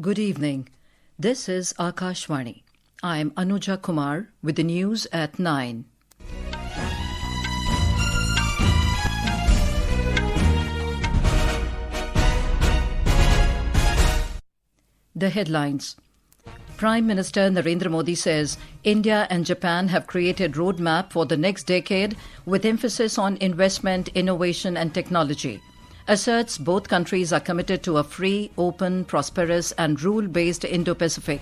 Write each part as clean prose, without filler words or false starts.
Good evening. This is Akashvani. I am Anuja Kumar with the news at 9. The headlines. Prime Minister Narendra Modi says India and Japan have created roadmap for the next decade with emphasis on investment, innovation and technology. Asserts both countries are committed to a free, open, prosperous and rule-based Indo-Pacific.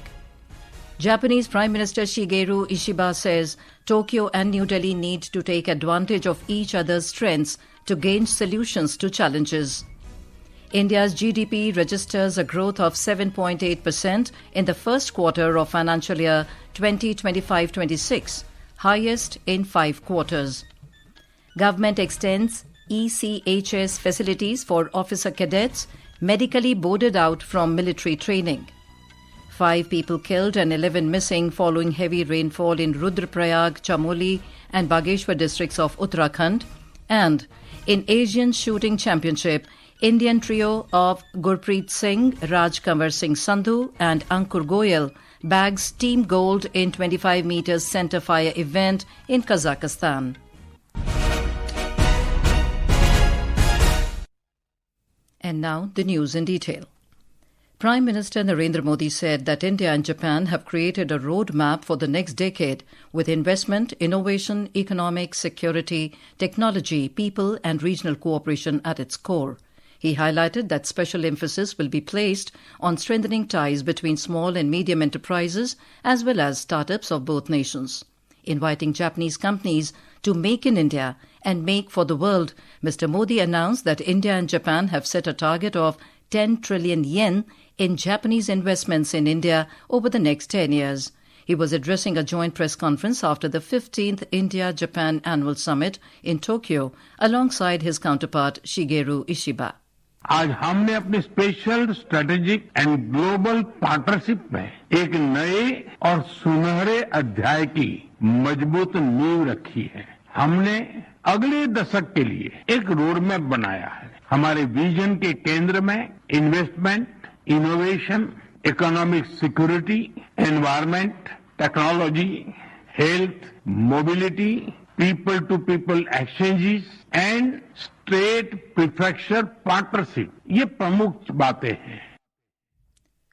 Japanese Prime Minister Shigeru Ishiba says Tokyo and New Delhi need to take advantage of each other's strengths to gain solutions to challenges. India's GDP registers a growth of 7.8% in the first quarter of financial year 2025-26, highest in 5 quarters. Government extends ECHS facilities for officer cadets medically boarded out from military training. 5 people killed and 11 missing following heavy rainfall in Rudra Prayag, Chamoli and Bageshwar districts of Uttarakhand. And in Asian Shooting Championship, Indian trio of Gurpreet Singh, Rajkanwar Sandhu and Ankur Goel bags team gold in 25 meters center fire event in Kazakhstan. And now the news in detail. Prime Minister Narendra Modi said that India and Japan have created a roadmap for the next decade with investment, innovation, economic, security, technology, people and regional cooperation at its core. He highlighted that special emphasis will be placed on strengthening ties between small and medium enterprises as well as startups of both nations. Inviting Japanese companies to make in India and make for the world, Mr. Modi announced that India and Japan have set a target of 10 trillion yen in Japanese investments in India over the next 10 years. He was addressing a joint press conference after the 15th India-Japan Annual Summit in Tokyo alongside his counterpart Shigeru Ishiba. आज हमने अपनी special strategic and global partnership में एक नए और सुनहरे अध्याय की मजबूत नींव रखी है। हमने अगले दशक के लिए एक रोड मैप बनाया है। हमारे विजन के केंद्र में investment, innovation, economic security, environment, technology, health, mobility, people to people exchanges and state prefecture partnership, ये प्रमुख बातें हैं।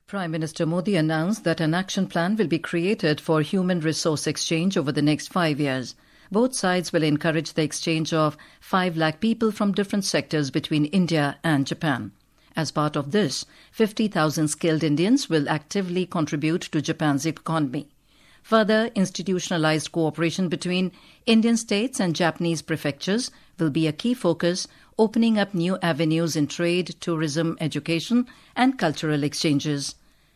Prime Minister Modi announced that an action plan will be created for human resource exchange over the next 5 years. Both sides will encourage the exchange of 5 lakh people from different sectors between India and Japan. As part of this, 50,000 skilled Indians will actively contribute to Japan's economy. Further, institutionalized cooperation between Indian states and Japanese prefectures will be a key focus, opening up new avenues in trade, tourism, education, and cultural exchanges.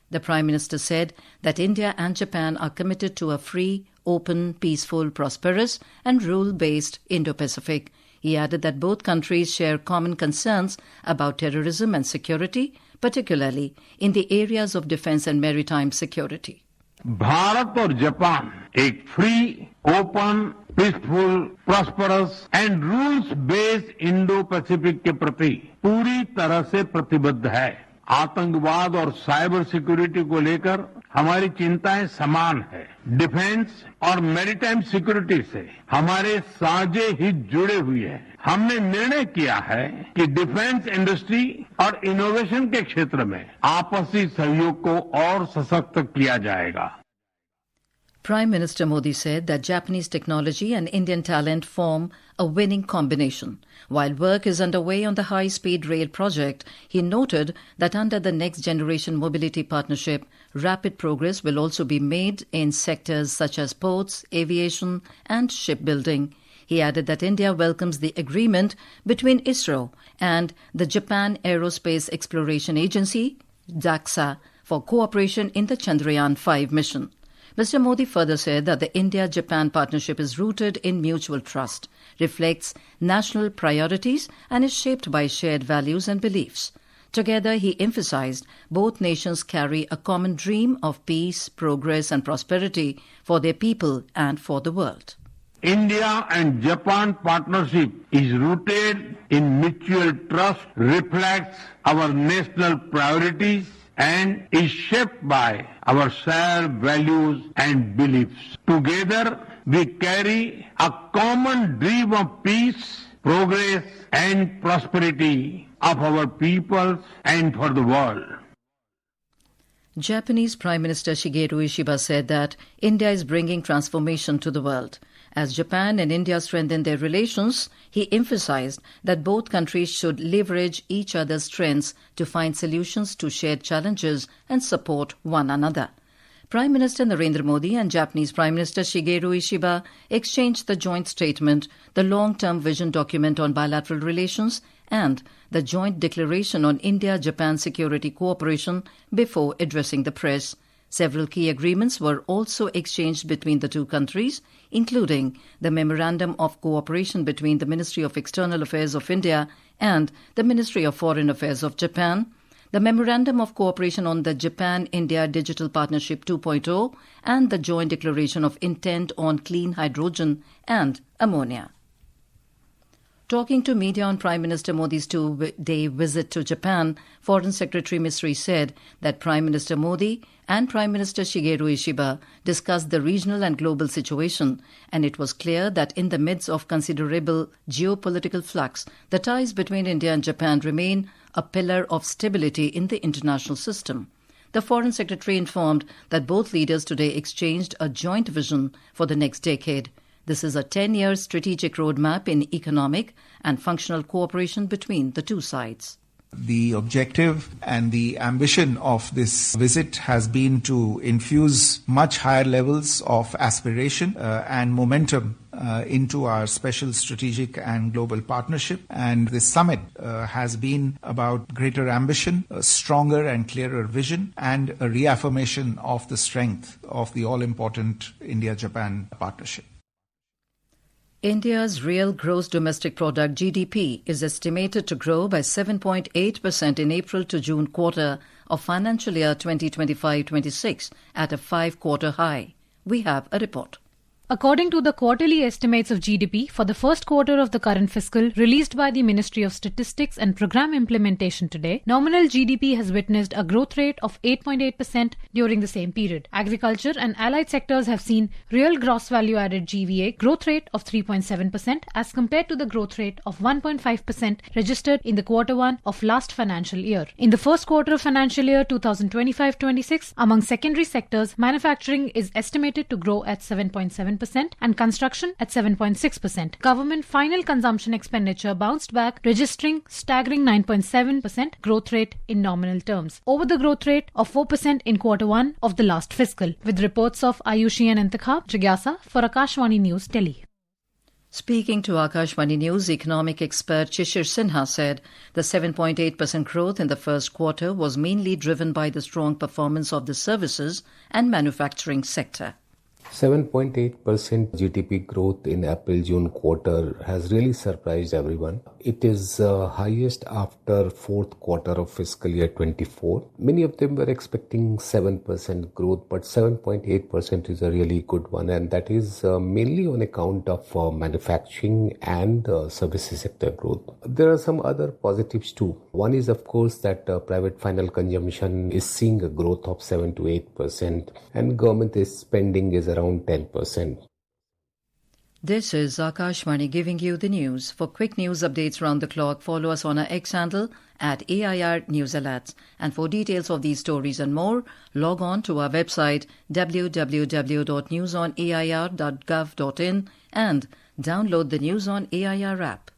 The Prime Minister said that India and Japan are committed to a free, open, peaceful, prosperous, and rule-based Indo-Pacific. He added that both countries share common concerns about terrorism and security, particularly in the areas of defense and maritime security. Bharat और Japan एक free, open, peaceful, prosperous and rules based Indo Pacific के प्रति पूरी तरह से प्रतिबद्ध है। आतंकवाद और साइबर सिक्योरिटी को लेकर हमारी चिंताएं समान है। डिफेंस और मैरीटाइम सिक्योरिटी से हमारे साझे हित जुड़े हुए हैं। हमने निर्णय किया है कि डिफेंस इंडस्ट्री और इनोवेशन के क्षेत्र में आपसी सहयोग को और सशक्त किया जाएगा। Prime Minister Modi said that Japanese technology and Indian talent form a winning combination. While work is underway on the high-speed rail project, he noted that under the Next Generation Mobility Partnership, rapid progress will also be made in sectors such as ports, aviation and shipbuilding. He added that India welcomes the agreement between ISRO and the Japan Aerospace Exploration Agency, JAXA, for cooperation in the Chandrayaan-5 mission. Mr. Modi further said that the India-Japan partnership is rooted in mutual trust, reflects national priorities and is shaped by shared values and beliefs. Together, he emphasized both nations carry a common dream of peace, progress and prosperity for their people and for the world. India and Japan partnership is rooted in mutual trust, reflects our national priorities and is shaped by our shared values and beliefs. Together, we carry a common dream of peace, progress and prosperity of our peoples and for the world. Japanese Prime Minister Shigeru Ishiba said that India is bringing transformation to the world. As Japan and India strengthen their relations, he emphasized that both countries should leverage each other's strengths to find solutions to shared challenges and support one another. Prime Minister Narendra Modi and Japanese Prime Minister Shigeru Ishiba exchanged the joint statement, the long-term vision document on bilateral relations, and the joint declaration on India-Japan security cooperation before addressing the press. Several key agreements were also exchanged between the two countries, including the Memorandum of Cooperation between the Ministry of External Affairs of India and the Ministry of Foreign Affairs of Japan, the Memorandum of Cooperation on the Japan-India Digital Partnership 2.0, and the Joint Declaration of Intent on Clean Hydrogen and Ammonia. Talking to media on Prime Minister Modi's two-day visit to Japan, Foreign Secretary Misri said that Prime Minister Modi and Prime Minister Shigeru Ishiba discussed the regional and global situation, and it was clear that in the midst of considerable geopolitical flux, the ties between India and Japan remain a pillar of stability in the international system. The Foreign Secretary informed that both leaders today exchanged a joint vision for the next decade. This is a 10-year strategic roadmap in economic and functional cooperation between the two sides. The objective and the ambition of this visit has been to infuse much higher levels of aspiration and momentum into our special strategic and global partnership. And this summit has been about greater ambition, a stronger and clearer vision, and a reaffirmation of the strength of the all-important India-Japan partnership. India's real gross domestic product GDP is estimated to grow by 7.8% in April to June quarter of financial year 2025-26 at a 5-quarter high. We have a report. According to the quarterly estimates of GDP for the first quarter of the current fiscal released by the Ministry of Statistics and Program Implementation today, nominal GDP has witnessed a growth rate of 8.8% during the same period. Agriculture and allied sectors have seen real gross value added GVA growth rate of 3.7% as compared to the growth rate of 1.5% registered in the quarter 1 of last financial year. In the first quarter of financial year 2025-26, among secondary sectors, manufacturing is estimated to grow at 7.7%. And construction at 7.6%. Government final consumption expenditure bounced back, registering staggering 9.7% growth rate in nominal terms, over the growth rate of 4% in quarter 1 of the last fiscal. With reports of Ayushi and Intikhab, Jigyasa for Akashvani News, Delhi. Speaking to Akashvani News, economic expert Shishir Sinha said the 7.8% growth in the first quarter was mainly driven by the strong performance of the services and manufacturing sector. 7.8% GDP growth in April-June quarter has really surprised everyone. It is highest after fourth quarter of fiscal year 24. Many of them were expecting 7% growth, but 7.8% is a really good one, and that is mainly on account of manufacturing and services sector growth. There are some other positives too. One is, of course, that private final consumption is seeing a growth of 7 to 8%, and government spending is around 10%. This is Akashvani giving you the news. For quick news updates round the clock, follow us on our X handle at AIR News Alerts. And for details of these stories and more, log on to our website www.newsonair.gov.in and download the News on AIR app.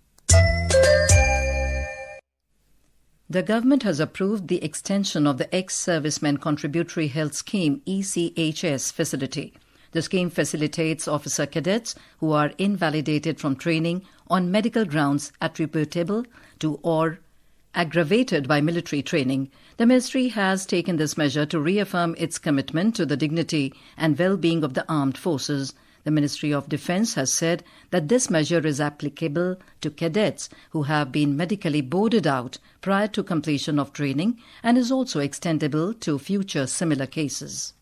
The government has approved the extension of the Ex-Servicemen Contributory Health Scheme ECHS facility. The scheme facilitates officer cadets who are invalidated from training on medical grounds attributable to or aggravated by military training. The ministry has taken this measure to reaffirm its commitment to the dignity and well-being of the armed forces. The Ministry of Defence has said that this measure is applicable to cadets who have been medically boarded out prior to completion of training and is also extendable to future similar cases.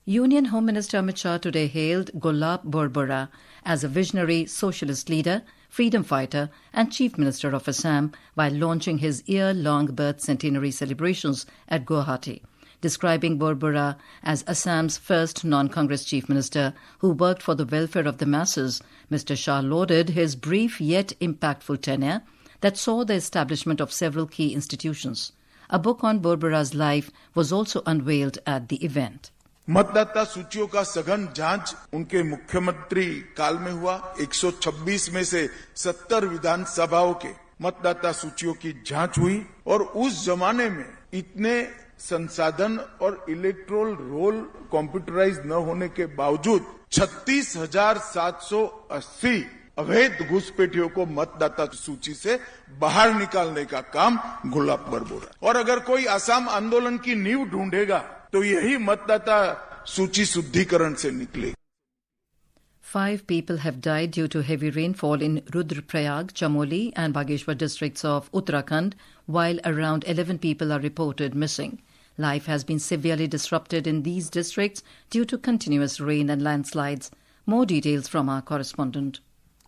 Union Home Minister Amit Shah today hailed Gulab Borbora as a visionary socialist leader freedom fighter and Chief Minister of Assam, while launching his year-long birth centenary celebrations at Guwahati. Describing Borbora as Assam's first non-Congress Chief Minister who worked for the welfare of the masses, Mr. Shah lauded his brief yet impactful tenure that saw the establishment of several key institutions. A book on Borbora's life was also unveiled at the event. मतदाता सूचियों का सघन जांच उनके मुख्यमंत्री काल में हुआ। 126 में से 70 विधानसभाओं के मतदाता सूचियों की जांच हुई और उस जमाने में इतने संसाधन और इलेक्टोरल रोल कंप्यूटराइज न होने के बावजूद 36,780 अवैध घुसपैठियों को मतदाता सूची से बाहर निकालने का काम गुलाब बरबोरा। और अगर कोई असम आंदोलन की नींव ढूंढेगा तो यही मतदाता सूची शुद्धिकरण से निकलेगी। 5 people have died due to heavy rainfall in Rudra Prayag, Chamoli and Bageshwar districts of Uttarakhand, while around 11 people are reported missing. Life has been severely disrupted in these districts due to continuous rain and landslides. More details from our correspondent.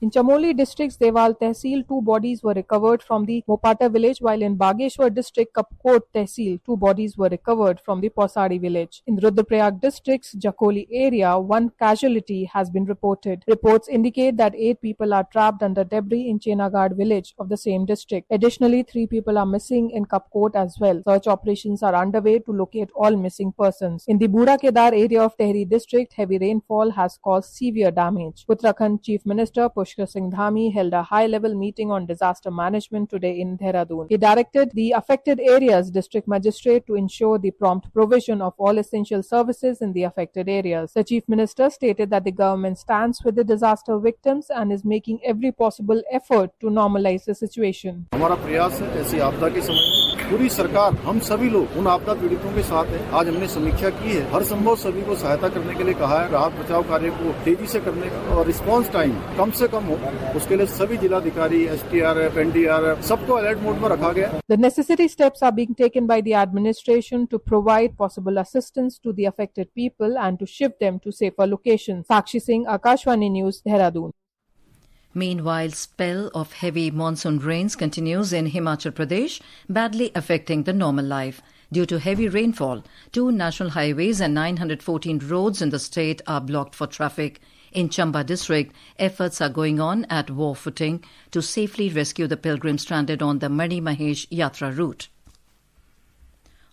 In Chamoli district's Deval Tehsil, 2 bodies were recovered from the Mopata village, while in Bageshwar district Kapkot Tehsil, 2 bodies were recovered from the Posadi village. In Rudra Prayag district's Jakoli area, 1 casualty has been reported. Reports indicate that 8 people are trapped under debris in Chenagad village of the same district. Additionally, 3 people are missing in Kapkot as well. Search operations are underway to locate all missing persons. In the Bura Kedar area of Tehri district, heavy rainfall has caused severe damage. Uttarakhand Chief Minister Pushkar Singh Dhami held a high-level meeting on disaster management today in Dehradun. He directed the affected areas district magistrate to ensure the prompt provision of all essential services in the affected areas. The Chief Minister stated that the government stands with the disaster victims and is making every possible effort to normalize the situation. हमारा प्रयास है ऐसी आपदा के समय में पूरी सरकार हम सभी लोग उन आपदा पीड़ितों के साथ है। आज हमने समीक्षा की है, हर संभव सभी को सहायता करने के लिए कहा है। राहत बचाव कार्य को तेजी से करने का और रिस्पांस टाइम कम से कम हो, उसके लिए सभी जिलाधिकारी, एसटीआरएफ, एनडीआरएफ सबको अलर्ट मोड में रखा गया। The necessary steps are being taken by the administration to provide possible assistance to the affected people and to shift them to safer locations. Sakshi Singh, Akashvani News, Dehradun. Meanwhile, spell of heavy monsoon rains continues in Himachal Pradesh, badly affecting the normal life. Due to heavy rainfall, 2 national highways and 914 roads in the state are blocked for traffic. In Chamba district, efforts are going on at war footing to safely rescue the pilgrims stranded on the Mani Mahesh Yatra route.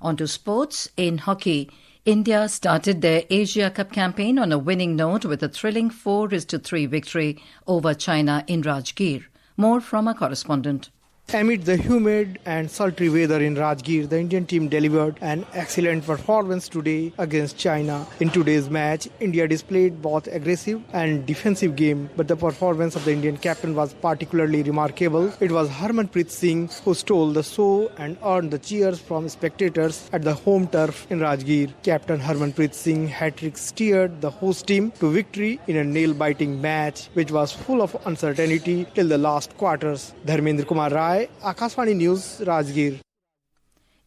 On to sports. In hockey, India started their Asia Cup campaign on a winning note with a thrilling 4-3 victory over China in Rajgir. More from our correspondent. Amid the humid and sultry weather in Rajgir, the Indian team delivered an excellent performance today against China. In today's match, India displayed both aggressive and defensive game, but the performance of the Indian captain was particularly remarkable. It was Harmanpreet Singh who stole the show and earned the cheers from spectators at the home turf in Rajgir. Captain Harmanpreet Singh hat-trick steered the host team to victory in a nail-biting match, which was full of uncertainty till the last quarters. Dharmendra Kumar Rai, Akashvani News, Rajgir.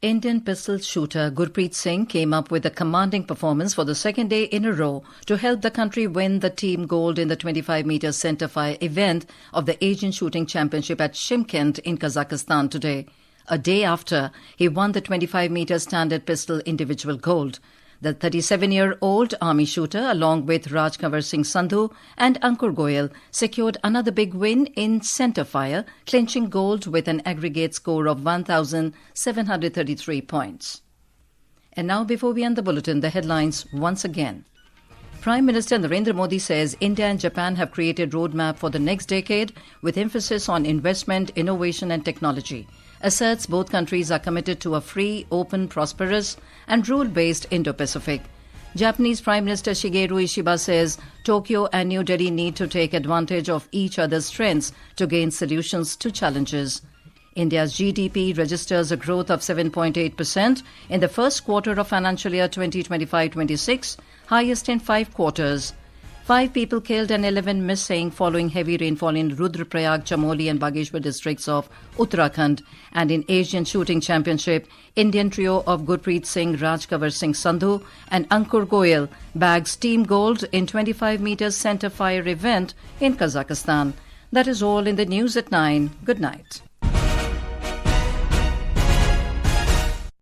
Indian pistol shooter Gurpreet Singh came up with a commanding performance for the second day in a row to help the country win the team gold in the 25-meter centerfire event of the Asian Shooting Championship at Shymkent in Kazakhstan today. A day after, he won the 25-meter standard pistol individual gold. The 37-year-old army shooter, along with Rajkanwar Sandhu and Ankur Goel, secured another big win in centerfire, clinching gold with an aggregate score of 1,733 points. And now, before we end the bulletin, the headlines once again. Prime Minister Narendra Modi says India and Japan have created roadmap for the next decade with emphasis on investment, innovation and technology. Asserts both countries are committed to a free, open, prosperous and rule-based Indo-Pacific. Japanese Prime Minister Shigeru Ishiba says Tokyo and New Delhi need to take advantage of each other's strengths to gain solutions to challenges. India's GDP registers a growth of 7.8% in the first quarter of financial year 2025-26, highest in 5 quarters. 5 people killed and 11 missing following heavy rainfall in Rudra Prayag, Chamoli and Bageshwar districts of Uttarakhand. And in Asian Shooting Championship, Indian trio of Gurpreet Singh, Rajkanwar Sandhu and Ankur Goel bags team gold in 25 meters centerfire event in Kazakhstan. That is all in the news at 9. Good night.